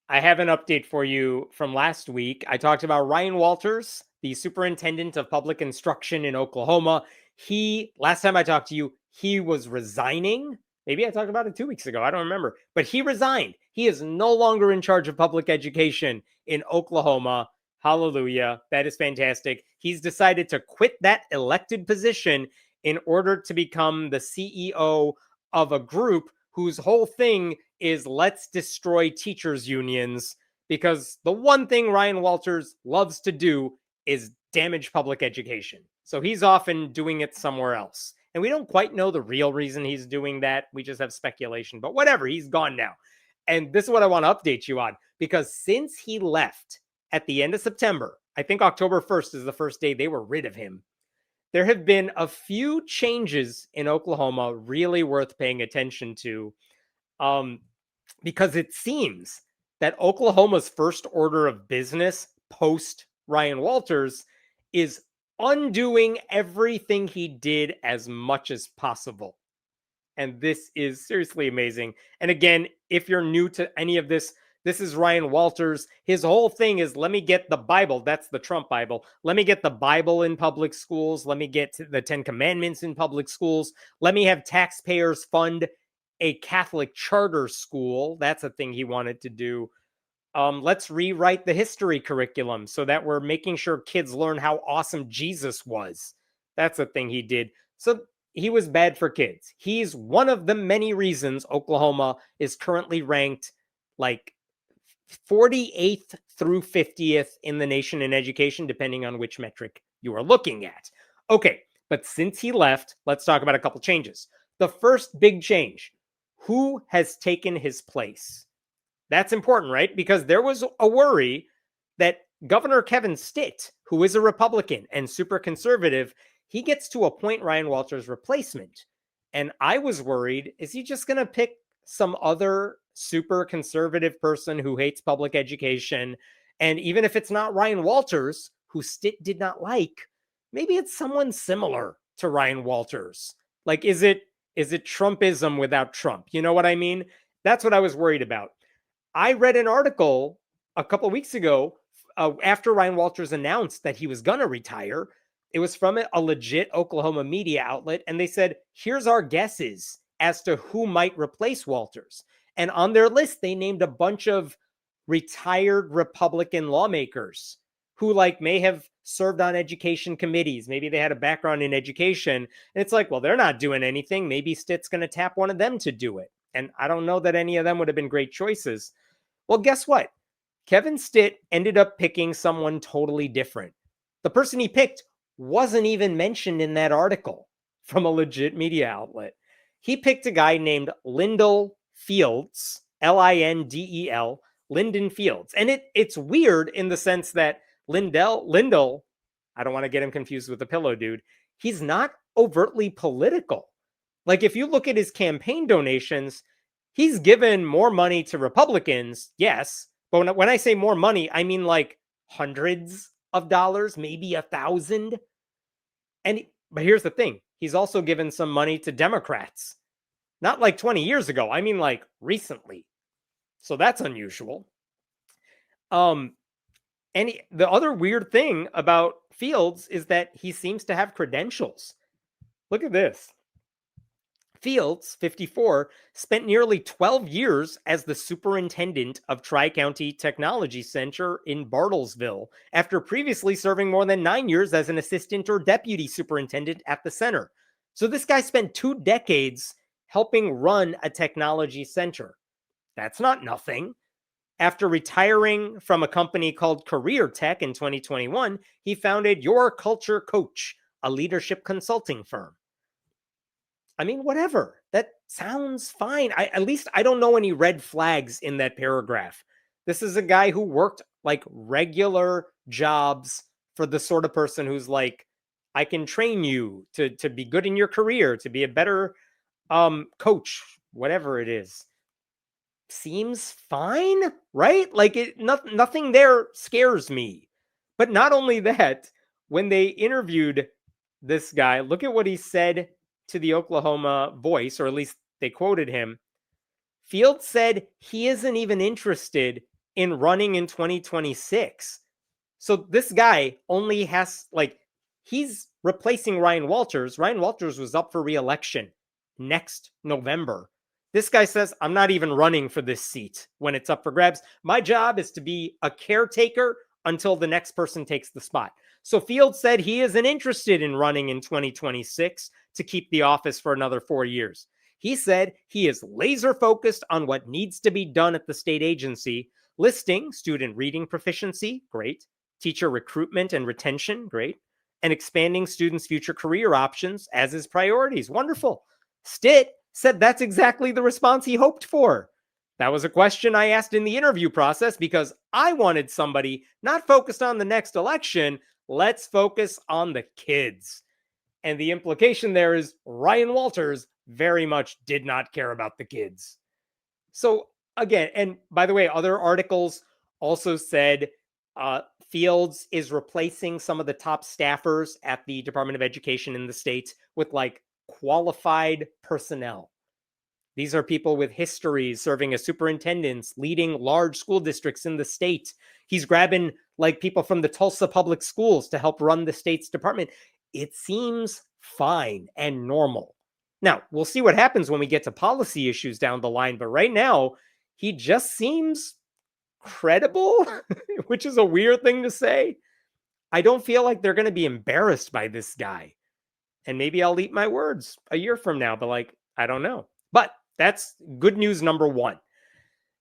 I have an update for you from last week. I talked about Ryan Walters, the Superintendent of Public Instruction in Oklahoma. Last time I talked to you, he was resigning. Maybe I talked about it 2 weeks ago. I don't remember. But he resigned. He is no longer in charge of public education in Oklahoma. Hallelujah. That is fantastic. He's decided to quit that elected position in order to become the CEO of a group whose whole thing is let's destroy teachers' unions, because the one thing Ryan Walters loves to do is damage public education. So he's often doing it somewhere else. And we don't quite know the real reason he's doing that. We just have speculation. But whatever, he's gone now. And this is what I want to update you on, because since he left at the end of September, I think October 1st is the first day they were rid of him, there have been a few changes in Oklahoma really worth paying attention to, because it seems that Oklahoma's first order of business post Ryan Walters is undoing everything he did as much as possible. And this is seriously amazing. And again, if you're new to any of this, this is Ryan Walters. His whole thing is, let me get the Bible. That's the Trump Bible. Let me get the Bible in public schools. Let me get the 10 Commandments in public schools. Let me have taxpayers fund a Catholic charter school. That's a thing he wanted to do. Let's rewrite the history curriculum so that we're making sure kids learn how awesome Jesus was. That's a thing he did. So he was bad for kids. He's one of the many reasons Oklahoma is currently ranked like 48th through 50th in the nation in education, depending on which metric you are looking at. Okay, but since he left, let's talk about a couple changes. The first big change: who has taken his place? That's important, right? Because there was a worry that Governor Kevin Stitt, who is a Republican and super conservative, he gets to appoint Ryan Walters' replacement. And I was worried, is he just going to pick some other super conservative person who hates public education? And even if it's not Ryan Walters, who Stitt did not like, maybe it's someone similar to Ryan Walters. Like, is it Trumpism without Trump? You know what I mean? That's what I was worried about. I read an article a couple of weeks ago after Ryan Walters announced that he was going to retire. It was from a legit Oklahoma media outlet, and they said, here's our guesses as to who might replace Walters. And on their list, they named a bunch of retired Republican lawmakers who may have served on education committees. Maybe they had a background in education. And it's like, well, they're not doing anything. Maybe Stitt's going to tap one of them to do it. And I don't know that any of them would have been great choices. Well, guess what? Kevin Stitt ended up picking someone totally different. The person he picked wasn't even mentioned in that article from a legit media outlet. He picked a guy named Lyndall Fields, Lindel, Lyndon Fields. And it's weird in the sense that Lyndall, I don't want to get him confused with the pillow dude, he's not overtly political. Like, if you look at his campaign donations, he's given more money to Republicans, yes. But when I say more money, I mean like hundreds of dollars, maybe 1,000. But here's the thing. He's also given some money to Democrats. Not like 20 years ago. I mean like recently. So that's unusual. And the other weird thing about Fields is that he seems to have credentials. Look at this. Fields, 54, spent nearly 12 years as the superintendent of Tri-County Technology Center in Bartlesville, after previously serving more than 9 years as an assistant or deputy superintendent at the center. So this guy spent 2 decades helping run a technology center. That's not nothing. After retiring from a company called Career Tech in 2021, he founded Your Culture Coach, a leadership consulting firm. I mean, whatever. That sounds fine. At least I don't know any red flags in that paragraph. This is a guy who worked like regular jobs for the sort of person who's like, I can train you to be good in your career, to be a better coach, whatever it is. Seems fine, right? Like nothing there scares me. But not only that, when they interviewed this guy, look at what he said to the Oklahoma Voice, or at least they quoted him. Fields said he isn't even interested in running in 2026. So this guy only has, like, he's replacing Ryan Walters. Ryan Walters was up for re-election next November. This guy says, I'm not even running for this seat when it's up for grabs. My job is to be a caretaker until the next person takes the spot. So Fields said he isn't interested in running in 2026 to keep the office for another 4 years. He said he is laser focused on what needs to be done at the state agency, listing student reading proficiency, great, teacher recruitment and retention, great, and expanding students' future career options as his priorities. Wonderful. Stitt said that's exactly the response he hoped for. That was a question I asked in the interview process because I wanted somebody not focused on the next election. Let's focus on the kids. And the implication there is Ryan Walters very much did not care about the kids. So again, and by the way, other articles also said Fields is replacing some of the top staffers at the Department of Education in the state with like qualified personnel. These are people with histories serving as superintendents, leading large school districts in the state. He's grabbing like people from the Tulsa public schools to help run the state's department. It seems fine and normal. Now, we'll see what happens when we get to policy issues down the line, but right now, he just seems credible, which is a weird thing to say. I don't feel like they're going to be embarrassed by this guy. And maybe I'll eat my words a year from now, but like, I don't know. But that's good news number one.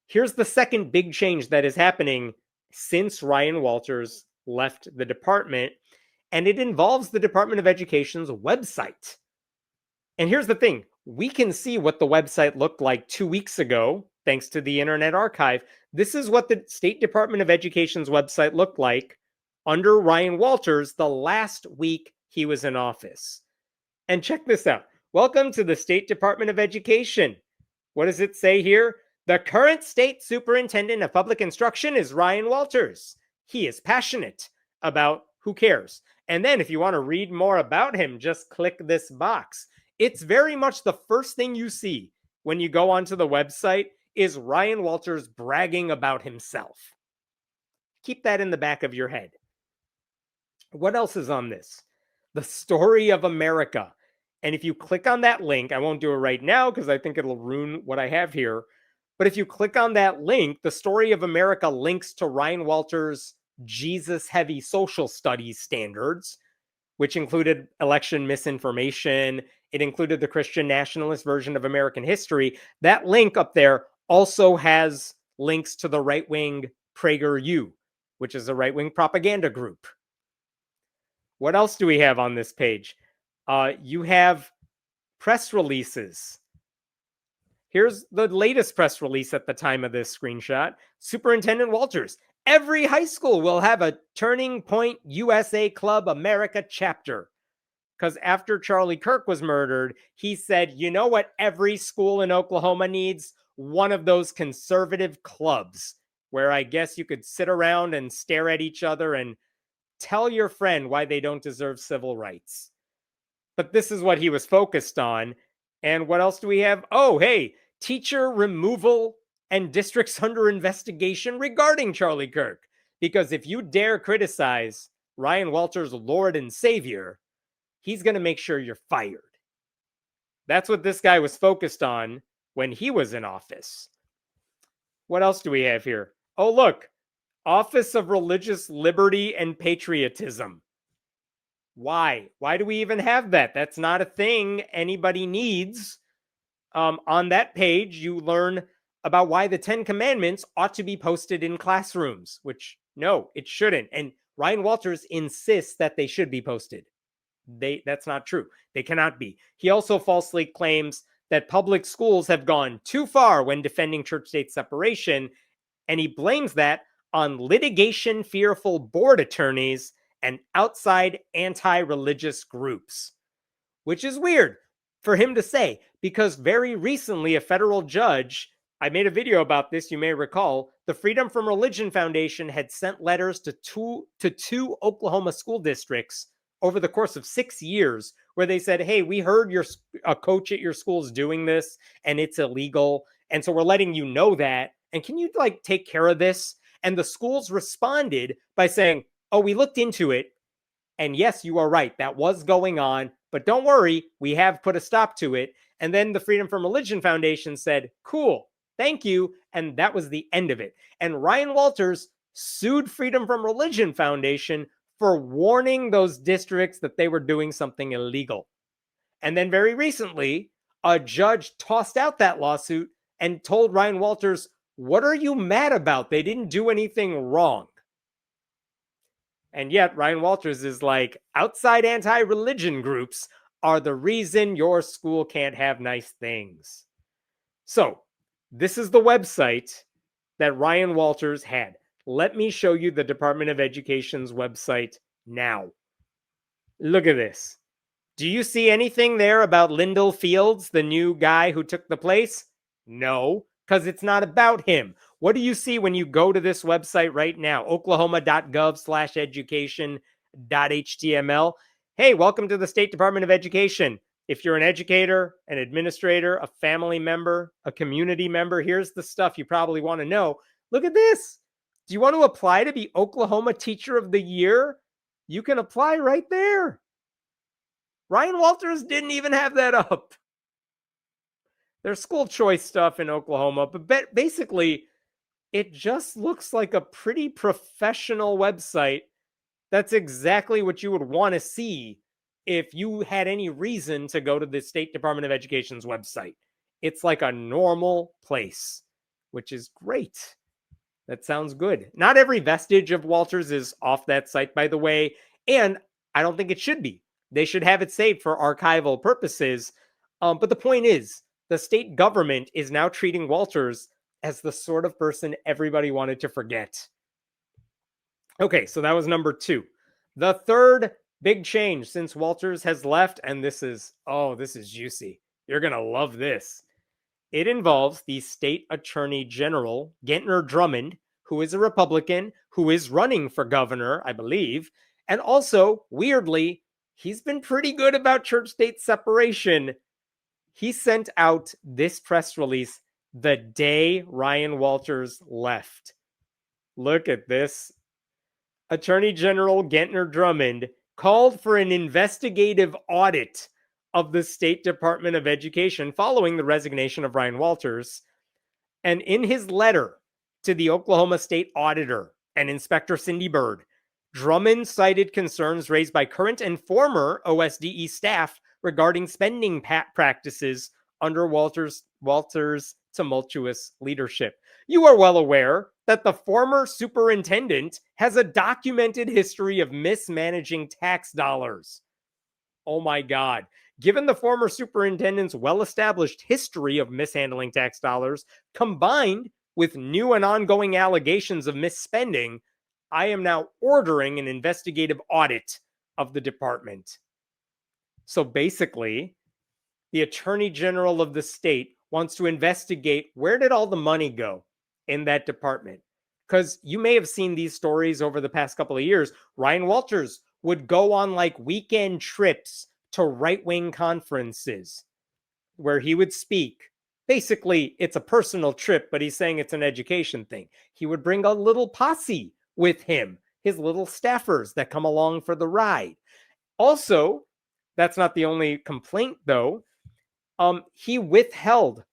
Here's the second big change that is happening since Ryan Walters left the department, and it involves the Department of Education's website. And here's the thing. We can see what the website looked like 2 weeks ago, thanks to the Internet Archive. This is what the State Department of Education's website looked like under Ryan Walters the last week he was in office. And check this out. Welcome to the State Department of Education. What does it say here? The current state superintendent of public instruction is Ryan Walters. He is passionate about who cares. And then if you want to read more about him, just click this box. It's very much the first thing you see when you go onto the website is Ryan Walters bragging about himself. Keep that in the back of your head. What else is on this? The story of America. And if you click on that link, I won't do it right now because I think it'll ruin what I have here. But if you click on that link, the story of America links to Ryan Walters' Jesus-heavy social studies standards, which included election misinformation. It included the Christian Nationalist version of American history. That link up there also has links to the right-wing PragerU, which is a right-wing propaganda group. What else do we have on this page? You have press releases. Here's the latest press release at the time of this screenshot. Superintendent Walters, every high school will have a Turning Point USA Club America chapter. Because after Charlie Kirk was murdered, he said, you know what every school in Oklahoma needs? One of those conservative clubs where I guess you could sit around and stare at each other and tell your friend why they don't deserve civil rights. But this is what he was focused on. And what else do we have? Oh, hey, teacher removal and districts under investigation regarding Charlie Kirk. Because if you dare criticize Ryan Walters' Lord and Savior, he's going to make sure you're fired. That's what this guy was focused on when he was in office. What else do we have here? Oh, look, Office of Religious Liberty and Patriotism. Why? Why do we even have that? That's not a thing anybody needs. On that page, you learn about why the 10 Commandments ought to be posted in classrooms, which, no, it shouldn't. And Ryan Walters insists that they should be posted. That's not true. They cannot be. He also falsely claims that public schools have gone too far when defending church-state separation, and he blames that on litigation-fearful board attorneys and outside anti-religious groups, which is weird for him to say, because very recently a federal judge, I made a video about this, you may recall, the Freedom from Religion Foundation had sent letters to two Oklahoma school districts over the course of 6 years where they said, hey, we heard a coach at your school is doing this and it's illegal. And so we're letting you know that. And can you like take care of this? And the schools responded by saying, oh, we looked into it. And yes, you are right. That was going on. But don't worry, we have put a stop to it. And then the Freedom from Religion Foundation said, cool, thank you. And that was the end of it. And Ryan Walters sued Freedom from Religion Foundation for warning those districts that they were doing something illegal. And then very recently, a judge tossed out that lawsuit and told Ryan Walters, what are you mad about? They didn't do anything wrong. And yet Ryan Walters is like, outside anti-religion groups are the reason your school can't have nice things. So this is the website that Ryan Walters had. Let me show you the Department of Education's website now. Look at this. Do you see anything there about Lyndall Fields, the new guy who took the place? No, because it's not about him. What do you see when you go to this website right now? oklahoma.gov/education.html. Hey, welcome to the State Department of Education. If you're an educator, an administrator, a family member, a community member, here's the stuff you probably want to know. Look at this. Do you want to apply to be Oklahoma Teacher of the Year? You can apply right there. Ryan Walters didn't even have that up. There's school choice stuff in Oklahoma, but basically, it just looks like a pretty professional website. That's exactly what you would want to see if you had any reason to go to the State Department of Education's website. It's like a normal place, which is great. That sounds good. Not every vestige of Walters is off that site, by the way, and I don't think it should be. They should have it saved for archival purposes. But the point is, the state government is now treating Walters as the sort of person everybody wanted to forget. Okay, so that was number 2. The third big change since Walters has left, and this is juicy. You're going to love this. It involves the state attorney general, Gentner Drummond, who is a Republican, who is running for governor, I believe. And also, weirdly, he's been pretty good about church-state separation. He sent out this press release the day Ryan Walters left. Look at this. Attorney General Gentner Drummond called for an investigative audit of the State Department of Education following the resignation of Ryan Walters. And in his letter to the Oklahoma State Auditor and Inspector Cindy Byrd, Drummond cited concerns raised by current and former OSDE staff regarding spending practices under Walters' tumultuous leadership. You are well aware that the former superintendent has a documented history of mismanaging tax dollars. Oh my God. Given the former superintendent's well-established history of mishandling tax dollars, combined with new and ongoing allegations of misspending, I am now ordering an investigative audit of the department. So basically, the Attorney General of the state wants to investigate where did all the money go in that department. Because you may have seen these stories over the past couple of years. Ryan Walters would go on like weekend trips to right-wing conferences where he would speak. Basically, it's a personal trip, but he's saying it's an education thing. He would bring a little posse with him, his little staffers that come along for the ride. Also, that's not the only complaint, though. He withheld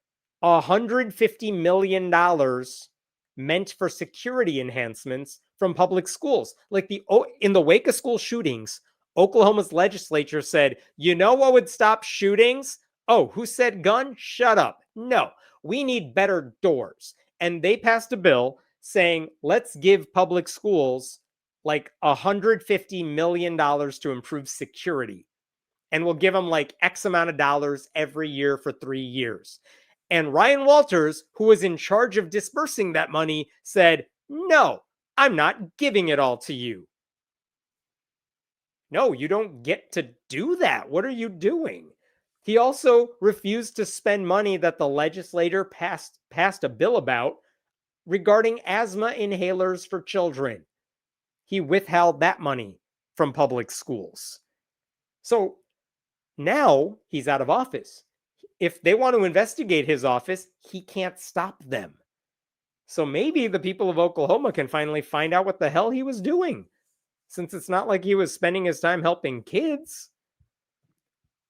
$150 million meant for security enhancements from public schools. Like in the wake of school shootings, Oklahoma's legislature said, you know what would stop shootings? Oh, who said gun? Shut up. No, we need better doors. And they passed a bill saying, let's give public schools like $150 million to improve security. And we'll give them like X amount of dollars every year for 3 years. And Ryan Walters, who was in charge of dispersing that money, said, no, I'm not giving it all to you. No, you don't get to do that. What are you doing? He also refused to spend money that the legislator passed a bill about regarding asthma inhalers for children. He withheld that money from public schools. So now he's out of office. If they want to investigate his office, he can't stop them. So maybe the people of Oklahoma can finally find out what the hell he was doing, since it's not like he was spending his time helping kids.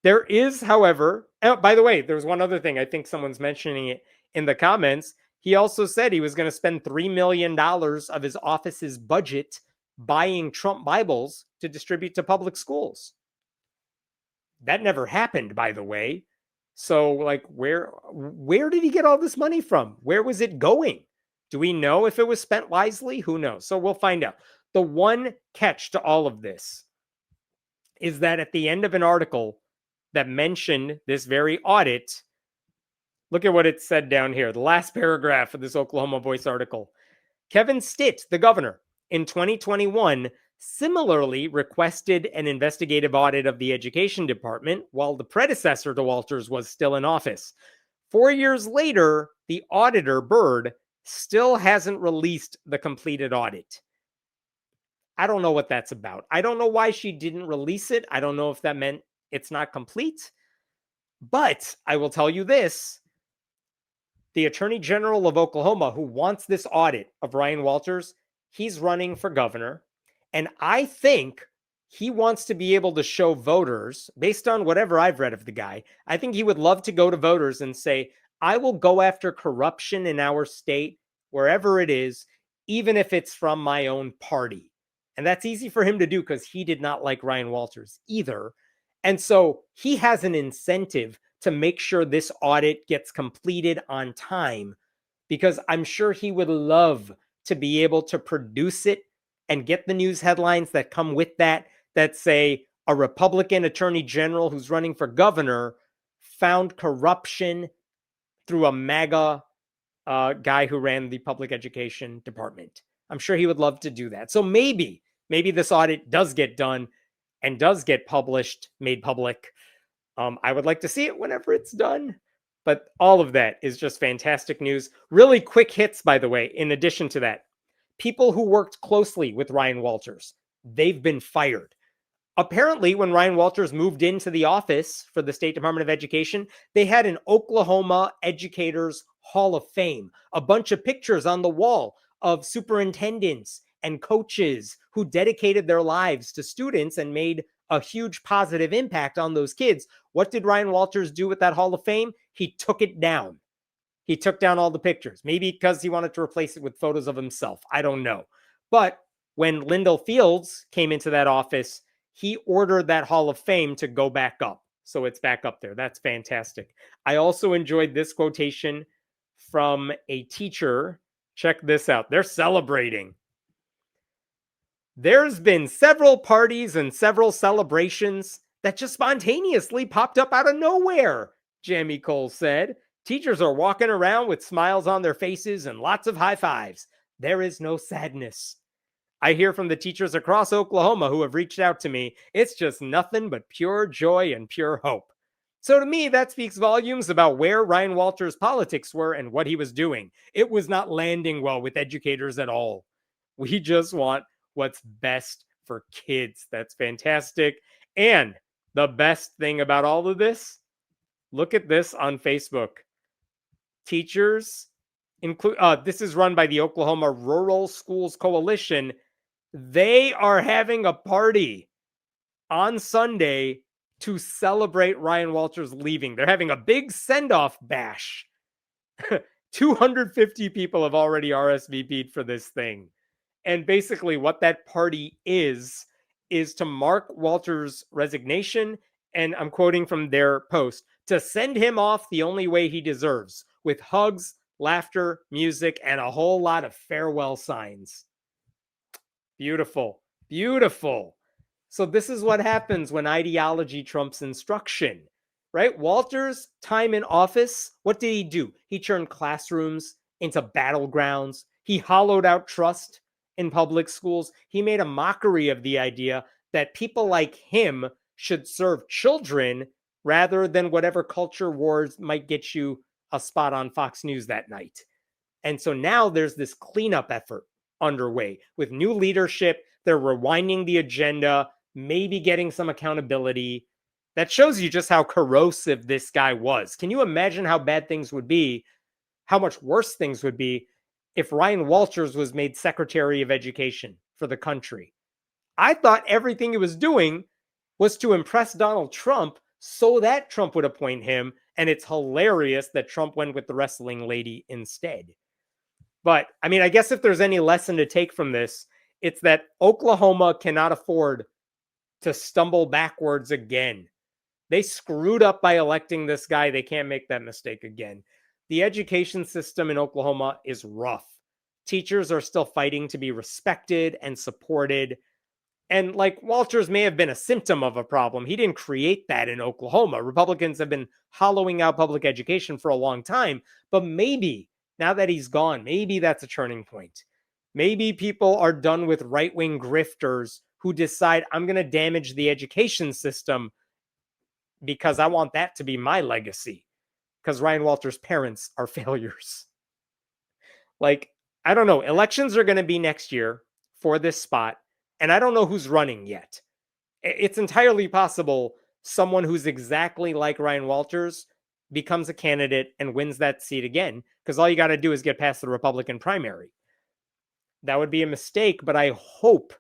There is, however, oh, by the way, there's one other thing. I think someone's mentioning it in the comments. He also said he was going to spend $3 million of his office's budget buying Trump Bibles to distribute to public schools. That never happened, by the way. So, like, where did he get all this money from? Where was it going? Do we know if it was spent wisely? Who knows? So we'll find out. The one catch to all of this is that at the end of an article that mentioned this very audit, look at what it said down here, the last paragraph of this Oklahoma Voice article. Kevin Stitt, the governor, in 2021 similarly requested an investigative audit of the education department while the predecessor to Walters was still in office. 4 years later, the auditor, Byrd, still hasn't released the completed audit. I don't know what that's about. I don't know why she didn't release it. I don't know if that meant it's not complete. But I will tell you this. The Attorney General of Oklahoma, who wants this audit of Ryan Walters, he's running for governor. And I think he wants to be able to show voters, based on whatever I've read of the guy, I think he would love to go to voters and say, I will go after corruption in our state, wherever it is, even if it's from my own party. And that's easy for him to do because he did not like Ryan Walters either. And so he has an incentive to make sure this audit gets completed on time, because I'm sure he would love to be able to produce it and get the news headlines that come with that say a Republican attorney general who's running for governor found corruption through a MAGA guy who ran the public education department. I'm sure he would love to do that. So maybe this audit does get done and does get published, made public. I would like to see it whenever it's done. But all of that is just fantastic news. Really quick hits, by the way, in addition to that. People who worked closely with Ryan Walters, they've been fired. Apparently, when Ryan Walters moved into the office for the State Department of Education, they had an Oklahoma Educators Hall of Fame, a bunch of pictures on the wall of superintendents and coaches who dedicated their lives to students and made a huge positive impact on those kids. What did Ryan Walters do with that Hall of Fame? He took it down. He took down all the pictures, maybe because he wanted to replace it with photos of himself. I don't know. But when Lyndall Fields came into that office, he ordered that Hall of Fame to go back up. So it's back up there. That's fantastic. I also enjoyed this quotation from a teacher. Check this out. They're celebrating. There's been several parties and several celebrations that just spontaneously popped up out of nowhere, Jamie Cole said. Teachers are walking around with smiles on their faces and lots of high fives. There is no sadness. I hear from the teachers across Oklahoma who have reached out to me. It's just nothing but pure joy and pure hope. So to me, that speaks volumes about where Ryan Walters' politics were and what he was doing. It was not landing well with educators at all. We just want what's best for kids. That's fantastic. And the best thing about all of this, look at this on Facebook. Teachers include, this is run by the Oklahoma Rural Schools Coalition. They are having a party on Sunday to celebrate Ryan Walters leaving. They're having a big send-off bash. 250 people have already RSVP'd for this thing. And basically what that party is to mark Walters' resignation, and I'm quoting from their post, to send him off the only way he deserves, with hugs, laughter, music, and a whole lot of farewell signs. Beautiful. Beautiful. So this is what happens when ideology trumps instruction, right? Walters' time in office, what did he do? He turned classrooms into battlegrounds. He hollowed out trust in public schools. He made a mockery of the idea that people like him should serve children rather than whatever culture wars might get you a spot on Fox News that night. And so now there's this cleanup effort underway with new leadership. They're rewinding the agenda, maybe getting some accountability. That shows you just how corrosive this guy was. Can you imagine how bad things would be, how much worse things would be if Ryan Walters was made Secretary of Education for the country. I thought everything he was doing was to impress Donald Trump so that Trump would appoint him. And it's hilarious that Trump went with the wrestling lady instead. But I mean, I guess if there's any lesson to take from this, it's that Oklahoma cannot afford to stumble backwards again. They screwed up by electing this guy. They can't make that mistake again. The education system in Oklahoma is rough. Teachers are still fighting to be respected and supported. And like Walters may have been a symptom of a problem. He didn't create that in Oklahoma. Republicans have been hollowing out public education for a long time. But maybe now that he's gone, maybe that's a turning point. Maybe people are done with right-wing grifters who decide I'm going to damage the education system because I want that to be my legacy. Because Ryan Walters' parents are failures. Like, I don't know. Elections are going to be next year for this spot. And I don't know who's running yet. It's entirely possible someone who's exactly like Ryan Walters becomes a candidate and wins that seat again, because all you got to do is get past the Republican primary. That would be a mistake, but I hope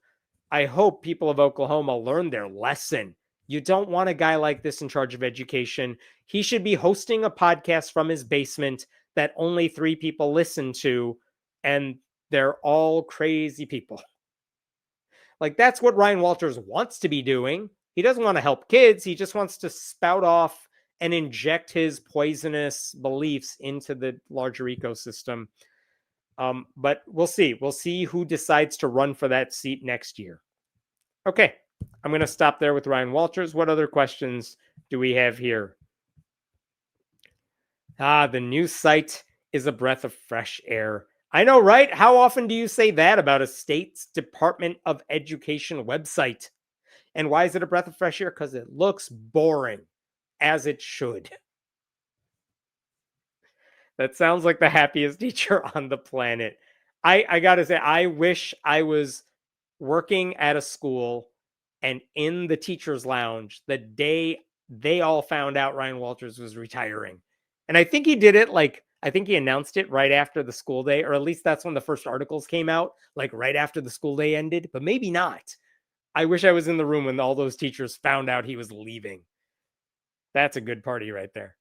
people of Oklahoma learn their lesson. You don't want a guy like this in charge of education. He should be hosting a podcast from his basement that only 3 people listen to, and they're all crazy people. Like, that's what Ryan Walters wants to be doing. He doesn't want to help kids. He just wants to spout off and inject his poisonous beliefs into the larger ecosystem. But we'll see. We'll see who decides to run for that seat next year. Okay, I'm going to stop there with Ryan Walters. What other questions do we have here? The new site is a breath of fresh air. I know, right? How often do you say that about a state's Department of Education website? And why is it a breath of fresh air? Because it looks boring, as it should. That sounds like the happiest teacher on the planet. I got to say, I wish I was working at a school and in the teacher's lounge the day they all found out Ryan Walters was retiring. And I think he did it I think he announced it right after the school day, or at least that's when the first articles came out, like right after the school day ended, but maybe not. I wish I was in the room when all those teachers found out he was leaving. That's a good party right there.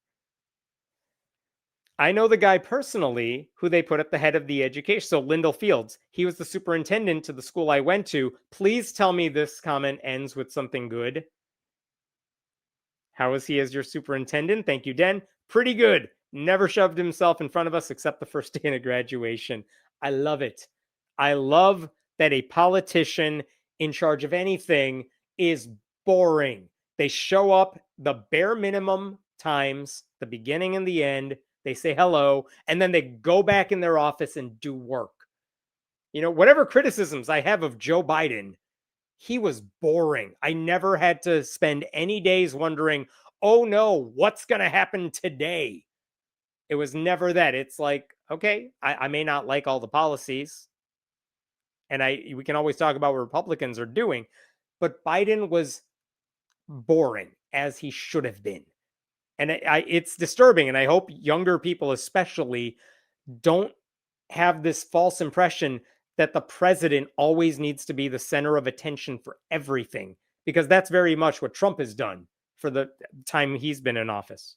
I know the guy personally who they put at the head of the education. So Lyndall Fields, he was the superintendent to the school I went to. Please tell me this comment ends with something good. How is he as your superintendent? Thank you, Den. Pretty good. Never shoved himself in front of us except the first day of graduation. I love it. I love that a politician in charge of anything is boring. They show up the bare minimum times, the beginning and the end. They say hello, and then they go back in their office and do work. You know, whatever criticisms I have of Joe Biden, he was boring. I never had to spend any days wondering, oh no, what's going to happen today? It was never that. It's like, okay, I may not like all the policies, and we can always talk about what Republicans are doing, but Biden was boring, as he should have been. And it's disturbing, and I hope younger people especially don't have this false impression that the president always needs to be the center of attention for everything, because that's very much what Trump has done for the time he's been in office.